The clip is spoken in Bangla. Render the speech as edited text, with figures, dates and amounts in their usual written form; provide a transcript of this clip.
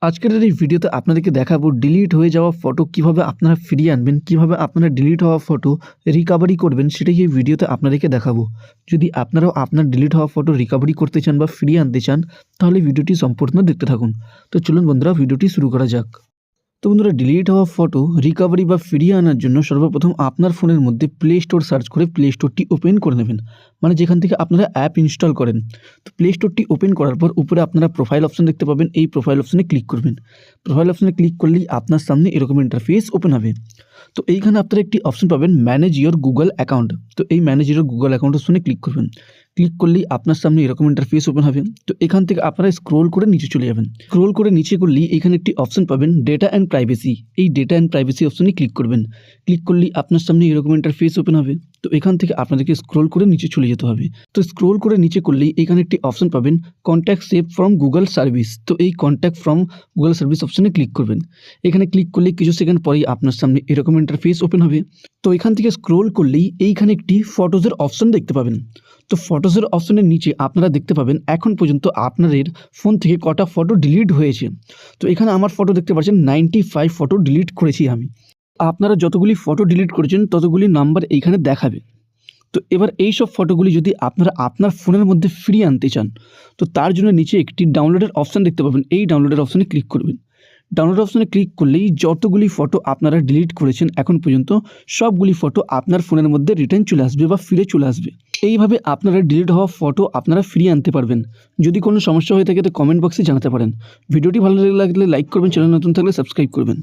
আজকের এই ভিডিওতে আপনাদেরকে দেখাবো ডিলিট হয়ে যাওয়া ফটো কিভাবে আপনারা ফিরিয়ে আনবেন, কিভাবে আপনারা ডিলিট হওয়া ফটো রিকভারি করবেন সেটাই এই ভিডিওতে আপনাদেরকে দেখাবো। যদি আপনারাও আপনার ডিলিট হওয়া ফটো রিকভারি করতে চান বা ফিরিয়ে আনতে চান তাহলে ভিডিওটি সম্পূর্ণ দেখতে থাকুন। তো চলুন বন্ধুরা ভিডিওটি শুরু করা যাক। তো বন্ধুরা ডিলিট হওয়া ফটো রিকভারি বা ফিরিয়ে আনার জন্য সর্বপ্রথম আপনার ফোনের মধ্যে প্লে স্টোর সার্চ করে প্লে স্টোরটি ওপেন করে নেবেন, মানে যেখান থেকে আপনারা অ্যাপ ইনস্টল করেন। তো প্লে স্টোরটি ওপেন করার পর উপরে আপনারা প্রোফাইল অপশন দেখতে পাবেন, এই প্রোফাইল অপশনে ক্লিক করবেন। প্রোফাইল অপশনে ক্লিক করলেই আপনার সামনে এরকম ইন্টারফেস ওপেন হবে। তো এইখানে আপনারা একটি অপশন পাবেন ম্যানেজ ইওর গুগল অ্যাকাউন্ট। তো এই ম্যানেজ ইওর গুগল অ্যাকাউন্ট অপশনে ক্লিক করবেন। ক্লিক করলেই আপনার সামনে এরকম ইন্টারফেস ওপেন হবে। তো এখান থেকে আপনারা স্ক্রোল করে নিচে চলে যাবেন। স্ক্রোল করে নিচে করলেই এখানে একটি অপশন পাবেন ডেটা অ্যান্ড প্রাইভেসি। এই ডেটা অ্যান্ড প্রাইভেসি অপশনে ক্লিক করবেন। ক্লিক করলেই আপনার সামনে এরকম ইন্টারফেস ওপেন হবে। তো এখান থেকে আপনাদেরকে স্ক্রোল করে নিচে চলে যেতে হবে। তো স্ক্রোল করে নিচে করলেই এখানে একটি অপশন পাবেন contact save from Google service. তো এই কন্ট্যাক্ট ফ্রম গুগল সার্ভিস অপশনে ক্লিক করবেন। এখানে ক্লিক করলেই কিছু সেকেন্ড পরেই আপনার সামনে এরকম ইন্টারফেস ওপেন হবে। তো এখান থেকে স্ক্রোল করলেই এইখানে একটি ফটোজের অপশন দেখতে পাবেন। তো ফটোজের অপশনের নিচে আপনারা দেখতে পাবেন এখন পর্যন্ত আপনাদের ফোন থেকে কটা ফটো ডিলিট হয়েছে। তো এখানে আমার ফটো দেখতে পাচ্ছেন 95 ফটো ডিলিট করেছি আমি। আপনারা যতগুলি ফটো ডিলিট করেছেন ততগুলি নাম্বার এইখানে দেখাবে। তো এবার এই সব ফটোগুলি যদি আপনারা আপনার ফোনের মধ্যে ফিরিয়ে আনতে চান তো তার জন্য নিচে একটি ডাউনলোডের অপশান দেখতে পাবেন, এই ডাউনলোডের অপশানে ক্লিক করবেন। ডাউনলোড অপশানে ক্লিক করলেই যতগুলি ফটো আপনারা ডিলিট করেছেন এখন পর্যন্ত সবগুলি ফটো আপনার ফোনের মধ্যে রিটার্ন চলে আসবে বা ফিরে চলে আসবে। এইভাবে আপনারা ডিলিট হওয়া ফটো আপনারা ফিরিয়ে আনতে পারবেন। যদি কোনো সমস্যা হয়ে থাকে তো কমেন্ট বক্সে জানাতে পারেন। ভিডিওটি ভালো লাগলে লাইক করবেন, চ্যানেল নতুন থাকলে সাবস্ক্রাইব করবেন।